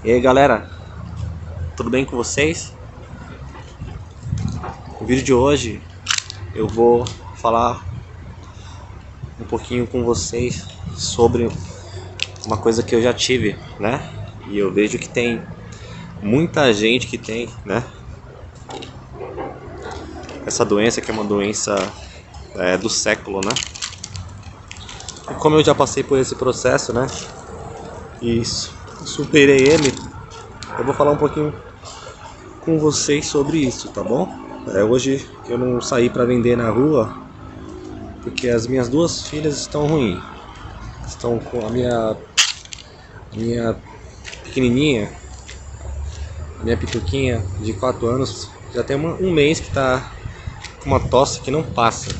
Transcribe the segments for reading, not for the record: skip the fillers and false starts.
E aí galera, tudo bem com vocês? No vídeo de hoje eu vou falar um pouquinho com vocês sobre uma coisa que eu já tive, né? E eu vejo que tem muita gente que tem, né? Essa doença que é uma doença do século, né? E como eu já passei por esse processo, né? E superei ele, eu vou falar um pouquinho com vocês sobre isso, tá bom? Hoje eu não saí para vender na rua porque as minhas duas filhas estão ruins. Estão com a minha pequenininha, minha pituquinha de 4 anos, já tem um mês que tá com uma tosse que não passa.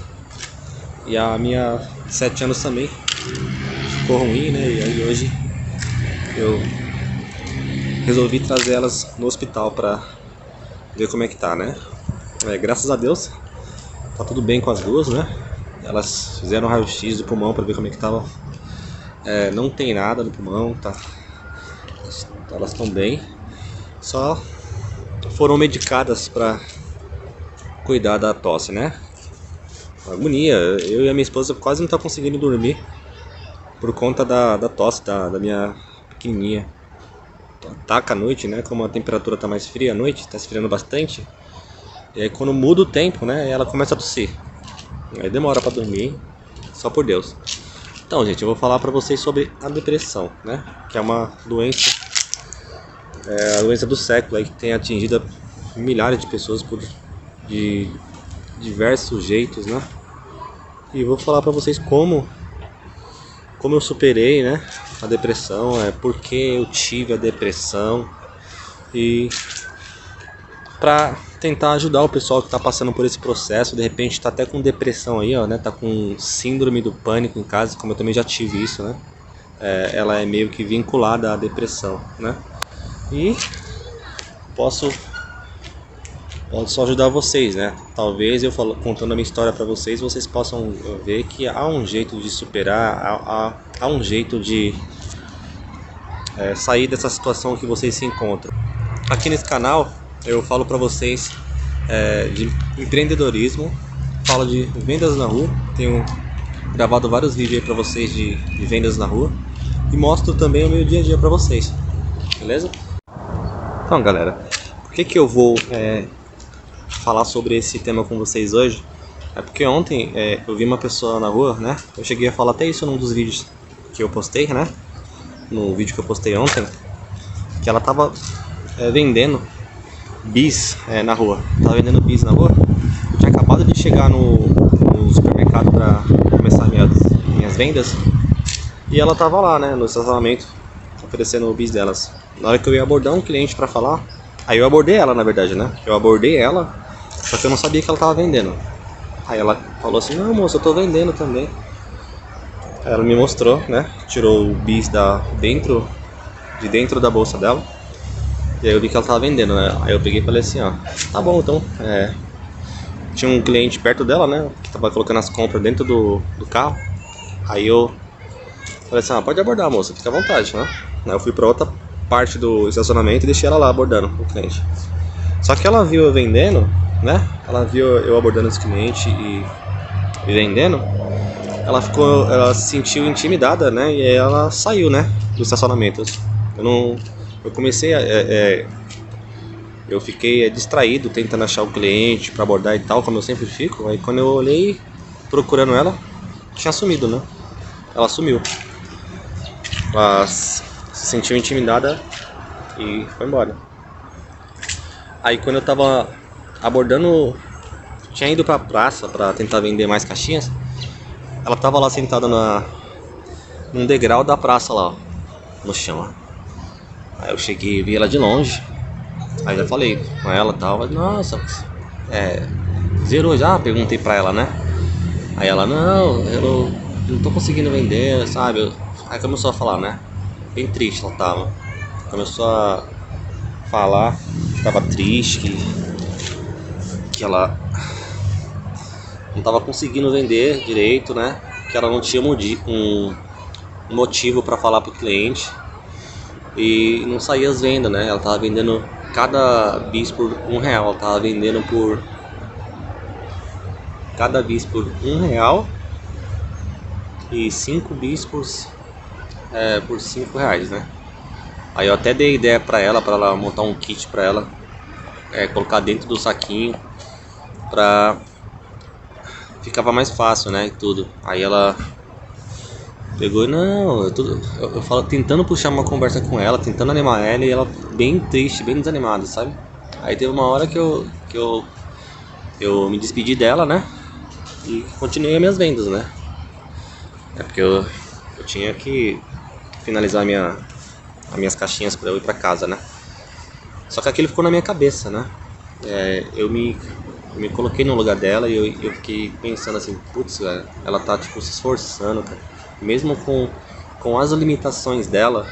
E a minha de 7 anos também ficou ruim, né? E aí hoje eu resolvi trazer elas no hospital pra ver como é que tá, né? Graças a Deus tá tudo bem com as duas, né? Elas fizeram um raio-x do pulmão pra ver como é que tava. Não tem nada no pulmão, tá? Elas estão bem. Só foram medicadas pra cuidar da tosse, né? Agonia. Eu e a minha esposa quase não tá conseguindo dormir por conta da tosse da minha pequenininha. Ataca à noite, né? Como a temperatura tá mais fria à noite, tá esfriando bastante. E aí quando muda o tempo, né? Ela começa a tossir. Aí demora pra dormir, só por Deus. Então, gente, eu vou falar pra vocês sobre a depressão, né? Que é uma doença, a doença do século aí, que tem atingido milhares de pessoas de diversos jeitos, né? E vou falar pra vocês como eu superei, né? A depressão, por que eu tive a depressão e pra tentar ajudar o pessoal que tá passando por esse processo. De repente tá até com depressão aí, ó, né? Tá com síndrome do pânico em casa, como eu também já tive isso, né? Ela é meio que vinculada à depressão, né? E posso ajudar vocês, né? Talvez eu contando a minha história pra vocês, vocês possam ver que há um jeito de superar, há um jeito de sair dessa situação que vocês se encontram. Aqui nesse canal eu falo pra vocês de empreendedorismo, falo de vendas na rua, tenho gravado vários vídeos aí pra vocês de vendas na rua e mostro também o meu dia a dia pra vocês, beleza? Então galera, por que eu vou falar sobre esse tema com vocês hoje? É porque ontem eu vi uma pessoa na rua, né? Eu cheguei a falar até isso num dos vídeos que eu postei, né? No vídeo que eu postei ontem, que ela tava vendendo bis na rua. Tava vendendo bis na rua. Eu tinha acabado de chegar no supermercado para começar minhas vendas. E ela tava lá, né, no estacionamento, oferecendo o bis delas. Na hora que eu ia abordar um cliente para falar, aí eu abordei ela, na verdade, né? Eu abordei ela, só que eu não sabia que ela tava vendendo. Aí ela falou assim: não, moça, eu tô vendendo também. Aí ela me mostrou, né? Tirou o bis de dentro da bolsa dela. E aí eu vi que ela tava vendendo, né? Aí eu peguei e falei assim, ó, tá bom, então, tinha um cliente perto dela, né, que tava colocando as compras dentro do carro. Aí eu falei assim, pode abordar, moça, fica à vontade, né? Aí eu fui pra outra parte do estacionamento e deixei ela lá abordando o cliente. Só que ela viu eu vendendo, né? Ela viu eu abordando esse cliente e vendendo. Ela se sentiu intimidada, né? E aí ela saiu, né, do estacionamento. Eu comecei eu fiquei distraído tentando achar o cliente para abordar e tal, como eu sempre fico. Aí quando eu olhei procurando ela, tinha sumido, né? Ela sumiu. Ela se sentiu intimidada e foi embora. Aí quando eu tava abordando, tinha ido pra praça pra tentar vender mais caixinhas. Ela tava lá sentada num degrau da praça lá, ó, no chão, ó. Aí eu cheguei e vi ela de longe. Aí já falei com ela e tal. Nossa, zerou já? Perguntei pra ela, né? Aí ela, não, eu não tô conseguindo vender, sabe? Aí começou a falar, né? Bem triste ela tava. Começou a falar que tava triste, que ela não tava conseguindo vender direito, né? Que ela não tinha um motivo pra falar pro cliente. e não saía as vendas, né? Ela tava vendendo cada bis por R$1. Ela tava vendendo por cada bis por R$1 e 5 bis por R$5, né? Aí eu até dei ideia pra ela montar um kit pra ela, colocar dentro do saquinho, pra ficava mais fácil, né? E tudo. Aí ela pegou e não, eu falo, tentando puxar uma conversa com ela, tentando animar ela, e ela bem triste, bem desanimada, sabe? Aí teve uma hora que eu me despedi dela, né? E continuei as minhas vendas, né? É porque eu tinha que finalizar as minhas caixinhas para eu ir para casa, né? Só que aquilo ficou na minha cabeça, né? Eu me coloquei no lugar dela e eu fiquei pensando assim, putz, ela tá tipo se esforçando, cara. Mesmo com as limitações dela,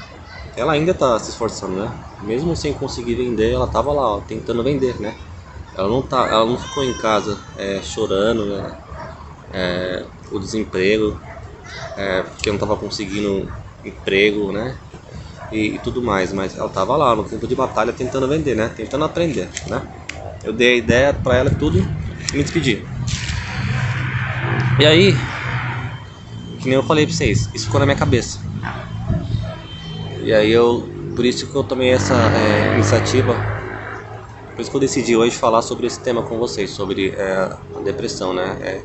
ela ainda tá se esforçando, né? Mesmo sem conseguir vender, ela tava lá, ó, tentando vender, né? Ela não ficou em casa chorando, né? O desemprego, porque não tava conseguindo emprego, né? E tudo mais, mas ela tava lá no campo de batalha tentando vender, né? Tentando aprender, né? Eu dei a ideia pra ela tudo e me despedi. E aí, que nem eu falei pra vocês, isso ficou na minha cabeça. E aí por isso que eu tomei essa iniciativa, por isso que eu decidi hoje falar sobre esse tema com vocês, sobre a depressão, né?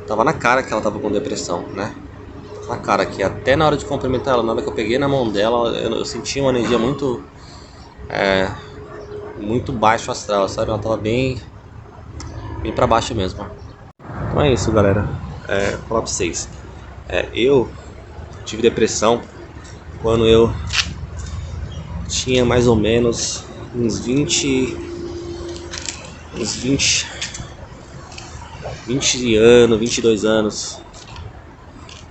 Tava na cara que ela tava com depressão, né? Na cara que até na hora de cumprimentar ela, na hora que eu peguei na mão dela, eu senti uma energia muito baixo astral, sabe? Ela tava bem pra baixo mesmo. Então é isso, galera. Vou falar pra vocês. Eu tive depressão quando eu tinha mais ou menos uns 20 anos, 22 anos.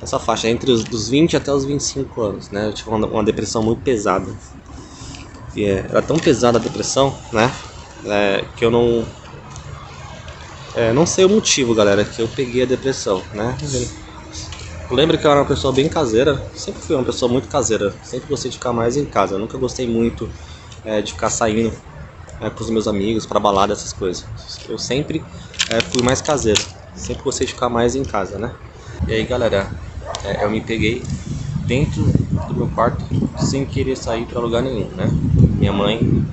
Essa faixa entre dos 20 até os 25 anos, né? Eu tive uma depressão muito pesada. E era tão pesada a depressão, né? Que eu não sei o motivo, galera, que eu peguei a depressão, né? Eu lembro que eu era uma pessoa bem caseira, sempre fui uma pessoa muito caseira, sempre gostei de ficar mais em casa, eu nunca gostei muito de ficar saindo com os meus amigos pra balada, essas coisas. Eu sempre fui mais caseiro, sempre gostei de ficar mais em casa, né? E aí, galera, eu me peguei dentro do meu quarto sem querer sair pra lugar nenhum, né? Minha mãe,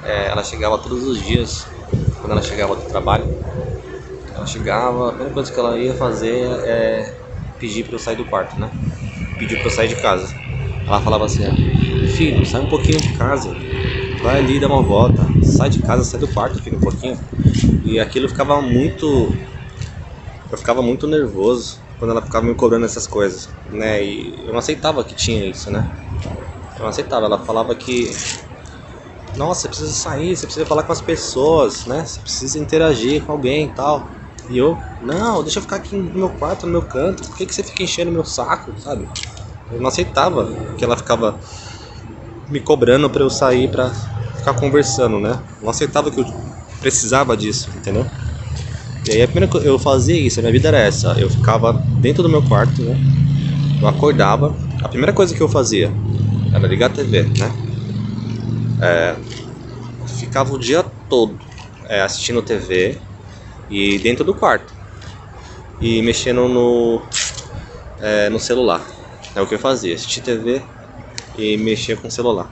ela chegava todos os dias, quando ela chegava do trabalho, ela chegava, a primeira coisa que ela ia fazer pedir pra eu sair do quarto, né? Pedir pra eu sair de casa. Ela falava assim, filho, sai um pouquinho de casa, vai ali dar uma volta, sai de casa, sai do quarto, filho, um pouquinho. E aquilo eu ficava muito nervoso quando ela ficava me cobrando essas coisas, né? E eu não aceitava que tinha isso, né? Eu não aceitava, ela falava que nossa, você precisa sair, você precisa falar com as pessoas, né? Você precisa interagir com alguém e tal. E eu, não, deixa eu ficar aqui no meu quarto, no meu canto, por que você fica enchendo meu saco, sabe? Eu não aceitava que ela ficava me cobrando pra eu sair pra ficar conversando, né? Eu não aceitava que eu precisava disso, entendeu? E aí a primeira coisa, eu fazia isso, a minha vida era essa, eu ficava dentro do meu quarto, né? Eu acordava, a primeira coisa que eu fazia era ligar a TV, né? Ficava o dia todo assistindo TV e dentro do quarto e mexendo no celular. É o que eu fazia, assistir TV e mexer com o celular.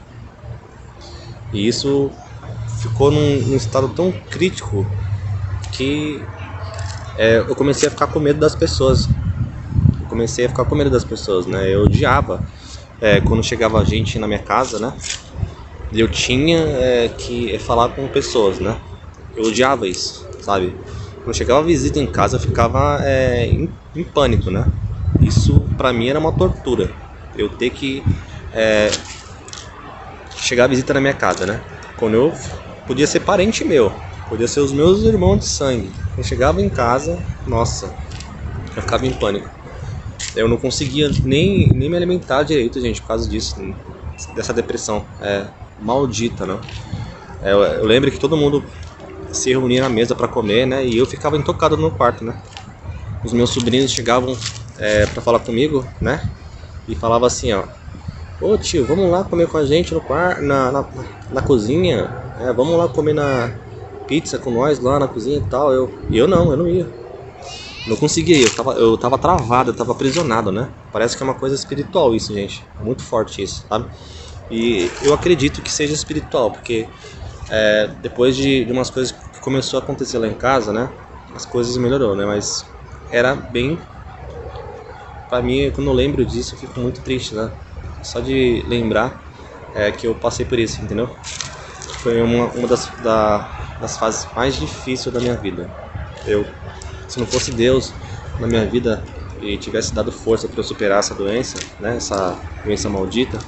E isso ficou num estado tão crítico que eu comecei a ficar com medo das pessoas. Né? Eu odiava quando chegava gente na minha casa, né? Eu tinha que falar com pessoas, né? Eu odiava isso, sabe? Quando chegava visita em casa, eu ficava em pânico, né? Isso pra mim era uma tortura. Eu ter que chegar a visita na minha casa, né? Quando eu podia ser parente meu, podia ser os meus irmãos de sangue. Eu chegava em casa, nossa, eu ficava em pânico. Eu não conseguia nem me alimentar direito, gente, por causa disso, dessa depressão maldita, né? Eu lembro que todo mundo se reunia na mesa pra comer, né? E eu ficava intocado no meu quarto, né? Os meus sobrinhos chegavam pra falar comigo, né? E falava assim, ó, Ô tio, vamos lá comer com a gente no quarto, na cozinha. Vamos lá comer na pizza com nós lá na cozinha e tal. Eu não ia. Não conseguia ir, eu tava travado, eu tava aprisionado, né? Parece que é uma coisa espiritual isso, gente. É muito forte isso, sabe? E eu acredito que seja espiritual, porque depois de umas coisas que começou a acontecer lá em casa, né? As coisas melhorou, né? Mas era bem... Pra mim, quando eu lembro disso, eu fico muito triste, né? Só de lembrar que eu passei por isso, entendeu? Foi uma das fases mais difíceis da minha vida. Se não fosse Deus na minha vida e tivesse dado força para eu superar essa doença, né? Essa doença maldita,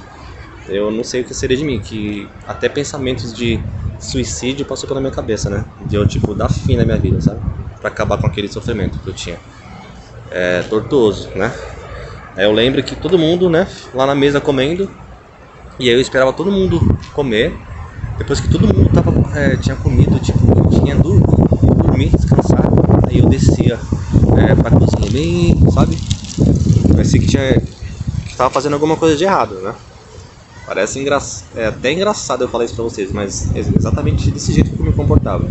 eu não sei o que seria de mim, que até pensamentos de suicídio passou pela minha cabeça, né? De eu, tipo, dar fim na minha vida, sabe? Pra acabar com aquele sofrimento que eu tinha. Tortuoso, né? Aí eu lembro que todo mundo, né, lá na mesa comendo, e aí eu esperava todo mundo comer. Depois que todo mundo tinha comido, tipo, eu tinha dormir, descansar. Aí eu descia pra cozinha bem, sabe? Parecia que tava fazendo alguma coisa de errado, né? Parece até engraçado eu falar isso pra vocês, mas é exatamente desse jeito que eu me comportava.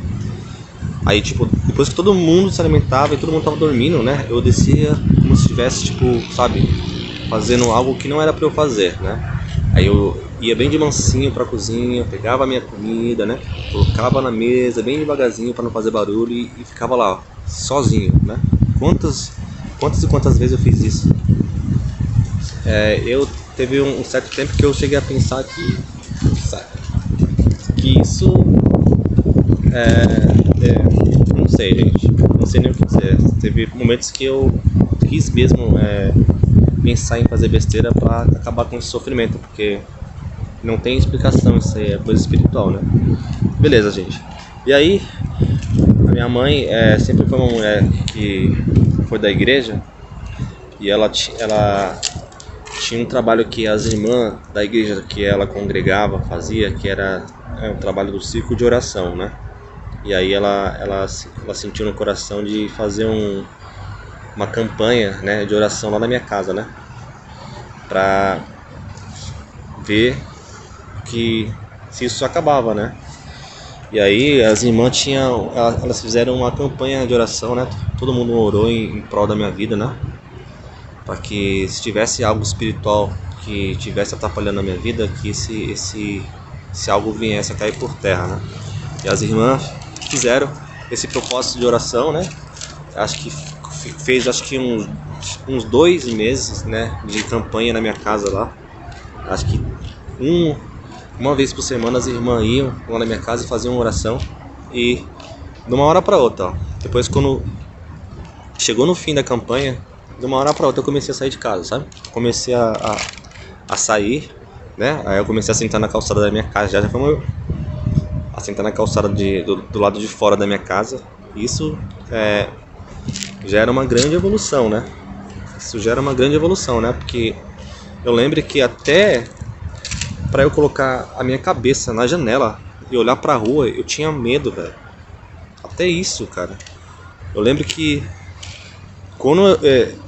Aí, tipo, depois que todo mundo se alimentava e todo mundo tava dormindo, né? Eu descia como se estivesse, tipo, sabe? Fazendo algo que não era pra eu fazer, né? Aí eu ia bem de mansinho pra cozinha, pegava a minha comida, né? Colocava na mesa bem devagarzinho pra não fazer barulho e ficava lá, ó, sozinho, né? Quantas e quantas vezes eu fiz isso? Eu teve um certo tempo que eu cheguei a pensar que isso não sei, gente, não sei nem o que dizer. Teve momentos que eu quis mesmo pensar em fazer besteira pra acabar com esse sofrimento, porque não tem explicação, isso aí é coisa espiritual, né? Beleza, gente. E aí, a minha mãe sempre foi uma mulher que foi da igreja, e ela tinha um trabalho que as irmãs da igreja que ela congregava fazia, que era um trabalho do círculo de oração, né? E aí ela sentiu no coração de fazer uma campanha, né, de oração lá na minha casa, né? Pra ver que se isso acabava, né? E aí as irmãs elas fizeram uma campanha de oração, né? Todo mundo orou em prol da minha vida, né? Para que se tivesse algo espiritual que estivesse atrapalhando a minha vida, que esse algo viesse a cair por terra, né? E as irmãs fizeram esse propósito de oração, né? Acho que fez uns 2 meses, né, de campanha na minha casa lá. Acho que uma vez por semana as irmãs iam lá na minha casa e faziam uma oração. E de uma hora para outra, ó, depois quando chegou no fim da campanha, de uma hora para outra eu comecei a sair de casa, sabe? Comecei a sair, né? Aí eu comecei a sentar na calçada da minha casa, já foi a sentar na calçada do lado de fora da minha casa. Isso já era uma grande evolução, né? Isso já era uma grande evolução, né? Porque eu lembro que até para eu colocar a minha cabeça na janela e olhar pra rua, eu tinha medo, velho. Até isso, cara. Eu lembro que quando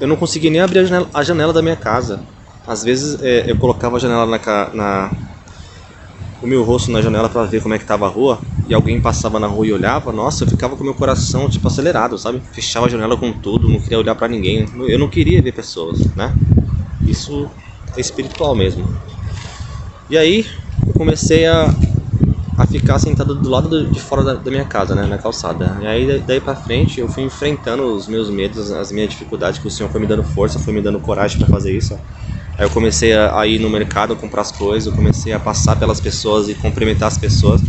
eu não conseguia nem abrir a janela da minha casa. Às vezes eu colocava a janela o meu rosto na janela pra ver como é que tava a rua, e alguém passava na rua e olhava, nossa, eu ficava com o meu coração tipo acelerado, sabe? Fechava a janela com tudo, não queria olhar pra ninguém. Eu não queria ver pessoas, né? Isso é espiritual mesmo. E aí eu comecei a ficar sentado do lado de fora da minha casa, né, na calçada. E aí daí pra frente eu fui enfrentando os meus medos, as minhas dificuldades, que o Senhor foi me dando força, foi me dando coragem pra fazer isso. Aí eu comecei a ir no mercado comprar as coisas, eu comecei a passar pelas pessoas e cumprimentar as pessoas.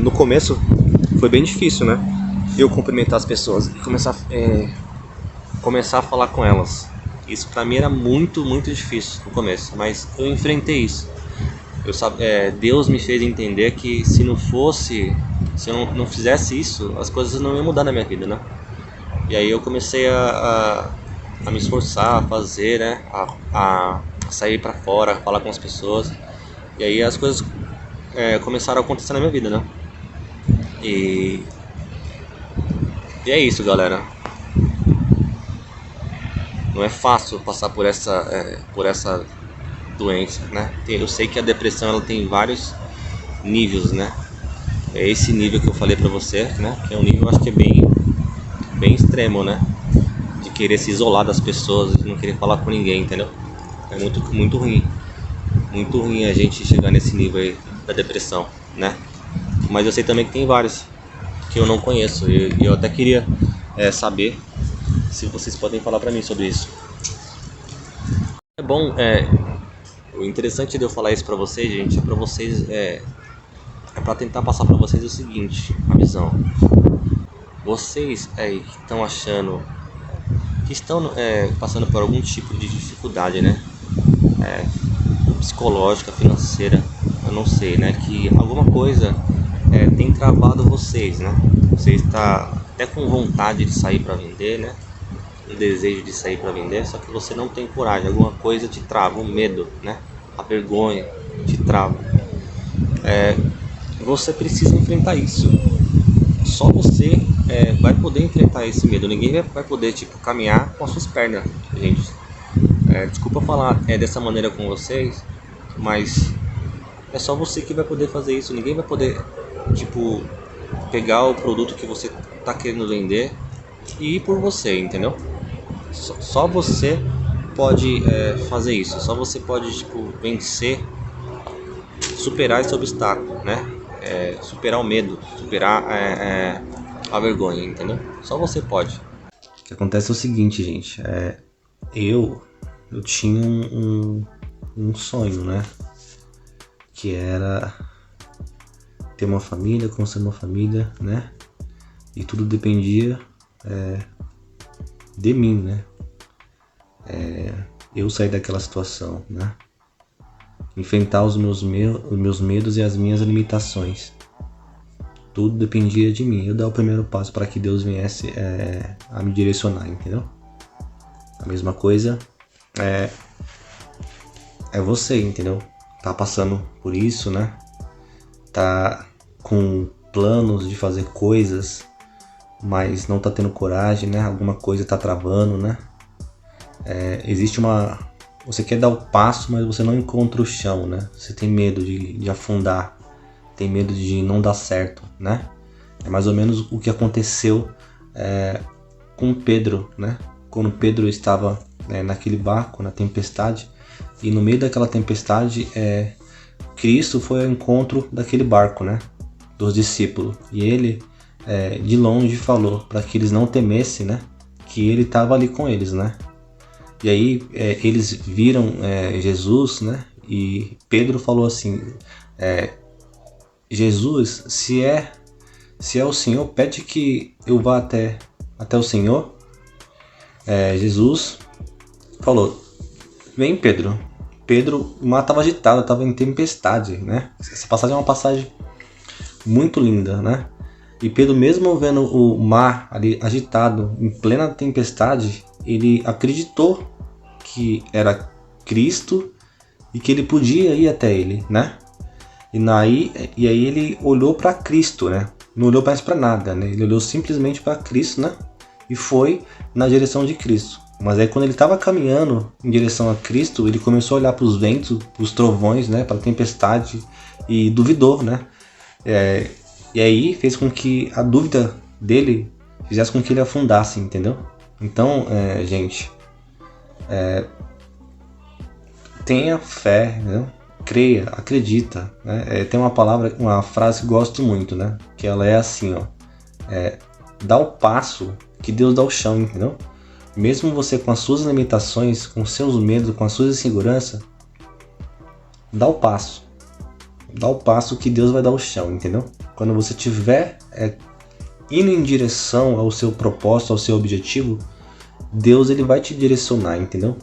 No começo foi bem difícil, né? Eu cumprimentar as pessoas e começar a falar com elas. Isso pra mim era muito, muito difícil no começo, mas eu enfrentei isso. Deus me fez entender que se eu não fizesse isso, as coisas não iam mudar na minha vida, né? E aí eu comecei a me esforçar, a fazer, né? A sair pra fora, falar com as pessoas. E aí as coisas começaram a acontecer na minha vida, né? E é isso, galera. Não é fácil passar por essa doença, né? Eu sei que a depressão ela tem vários níveis, né? É esse nível que eu falei pra você, né? Que é um nível, acho que é bem extremo, né? De querer se isolar das pessoas, de não querer falar com ninguém, entendeu? É muito ruim. Muito ruim a gente chegar nesse nível aí da depressão, né? Mas eu sei também que tem vários que eu não conheço. E eu até queria saber se vocês podem falar pra mim sobre isso. É bom, o interessante de eu falar isso pra vocês, gente, é pra vocês, pra tentar passar pra vocês o seguinte, a visão. Vocês aí que estão achando, que estão passando por algum tipo de dificuldade, né? Psicológica, financeira, eu não sei, né? Que alguma coisa tem travado vocês, né? Você está até com vontade de sair para vender, né? Um desejo de sair para vender, só que você não tem coragem. Alguma coisa te trava, o medo, né? A vergonha te trava. Você precisa enfrentar isso. Só você vai poder enfrentar esse medo. Ninguém vai poder tipo caminhar com as suas pernas, gente. Desculpa falar dessa maneira com vocês, mas é só você que vai poder fazer isso. Ninguém vai poder, tipo, pegar o produto que você tá querendo vender e ir por você, entendeu? Só você pode fazer isso. Só você pode, tipo, vencer, superar esse obstáculo, né? Superar o medo, superar a vergonha, entendeu? Só você pode. O que acontece é o seguinte, gente. Eu tinha um sonho, né? Que era ter uma família, construir uma família, né? E tudo dependia de mim, né? Eu sair daquela situação, né? Enfrentar os meus medos e as minhas limitações. Tudo dependia de mim. Eu dar o primeiro passo para que Deus viesse a me direcionar, entendeu? A mesma coisa é você, entendeu? Tá passando por isso, né? Tá com planos de fazer coisas, mas não tá tendo coragem, né? Alguma coisa tá travando, né? Existe você quer dar o passo, mas você não encontra o chão, né? Você tem medo de afundar, tem medo de não dar certo, né? É mais ou menos o que aconteceu com Pedro, né? Quando Pedro estava naquele barco, na tempestade, e no meio daquela tempestade, Cristo foi ao encontro daquele barco, né? Dos discípulos. E ele, de longe, falou para que eles não temessem, né? Que ele estava ali com eles, né? E aí eles viram Jesus, né? E Pedro falou assim: Jesus, se é o Senhor, pede que eu vá até o Senhor. Jesus falou: vem, Pedro. Pedro, o mar estava agitado, estava em tempestade, né? Essa passagem é uma passagem muito linda, né? E Pedro, mesmo vendo o mar ali agitado, em plena tempestade, ele acreditou que era Cristo e que ele podia ir até ele, né? E aí ele olhou para Cristo, né? Não olhou mais para nada, né? Ele olhou simplesmente para Cristo, né? E foi na direção de Cristo. Mas aí quando ele estava caminhando em direção a Cristo, ele começou a olhar para os ventos, para os trovões, né? Para a tempestade e duvidou, né? E aí fez com que a dúvida dele fizesse com que ele afundasse, entendeu? Então, gente, tenha fé, né? Creia, acredita, né? Tem uma frase que eu gosto muito, né? Que ela é assim, ó: dá o passo que Deus dá o chão, entendeu? Mesmo você com as suas limitações, com os seus medos, com as suas inseguranças, dá o passo. Dá o passo que Deus vai dar o chão, entendeu? Quando você estiver indo em direção ao seu propósito, ao seu objetivo, Deus ele vai te direcionar, entendeu?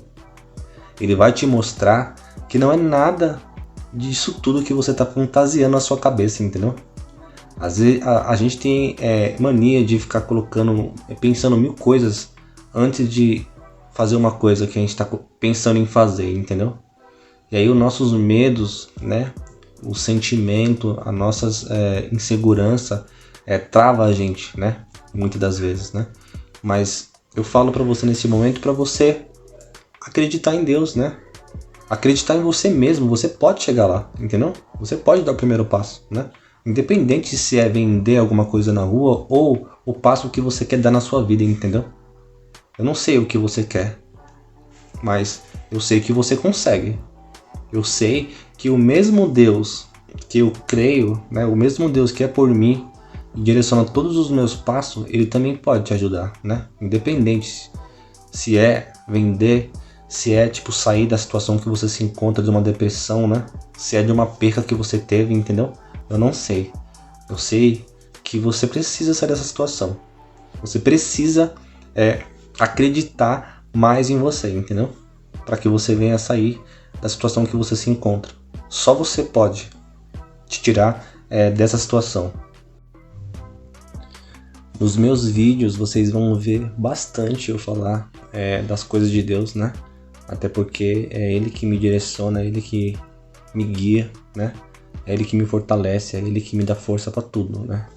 Ele vai te mostrar que não é nada disso tudo que você está fantasiando na sua cabeça, entendeu? Às vezes a gente tem mania de ficar pensando mil coisas antes de fazer uma coisa que a gente está pensando em fazer, entendeu? E aí os nossos medos, né? O sentimento, a nossa insegurança trava a gente, né? Muitas das vezes, né? Mas eu falo para você nesse momento para você acreditar em Deus, né? acreditar em você mesmo, você pode chegar lá, entendeu? Você pode dar o primeiro passo, né? Independente se é vender alguma coisa na rua ou o passo que você quer dar na sua vida, entendeu? Eu não sei o que você quer, mas eu sei que você consegue. Eu sei que o mesmo Deus que eu creio, né, o mesmo Deus que é por mim e direciona todos os meus passos, ele também pode te ajudar, né? Independente se é vender, se é tipo sair da situação que você se encontra, de uma depressão, né? Se é de uma perca que você teve, entendeu? Eu não sei. Eu sei que você precisa sair dessa situação. Você precisa acreditar mais em você, entendeu? Para que você venha sair da situação que você se encontra. Só você pode te tirar dessa situação. Nos meus vídeos vocês vão ver bastante eu falar das coisas de Deus, né? Até porque é Ele que me direciona, é Ele que me guia, né? É Ele que me fortalece, é Ele que me dá força para tudo, né?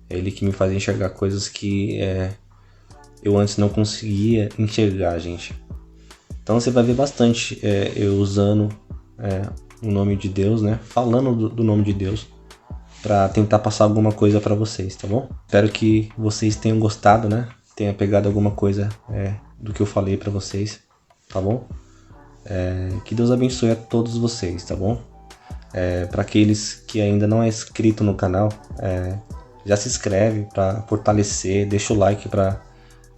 É Ele que me faz enxergar coisas que eu antes não conseguia enxergar, gente. Então você vai ver bastante eu usando o nome de Deus, né? Falando do nome de Deus para tentar passar alguma coisa para vocês, tá bom? Espero que vocês tenham gostado, né? Tenha pegado alguma coisa do que eu falei para vocês, tá bom? Que Deus abençoe a todos vocês, tá bom? Para aqueles que ainda não é inscrito no canal, já se inscreve para fortalecer, deixa o like para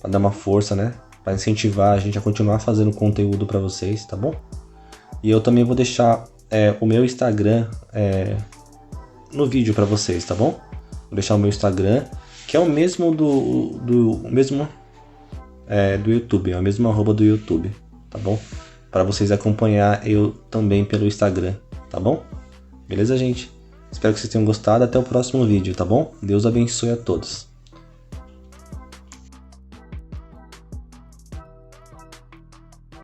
dar uma força, né? Para incentivar a gente a continuar fazendo conteúdo para vocês, tá bom? E eu também vou deixar o meu Instagram no vídeo para vocês, tá bom? Vou deixar o meu Instagram, que é o mesmo do YouTube, é o mesmo @ do YouTube, tá bom? Para vocês acompanhar eu também pelo Instagram, tá bom? Beleza, gente? Espero que vocês tenham gostado. Até o próximo vídeo, tá bom? Deus abençoe a todos.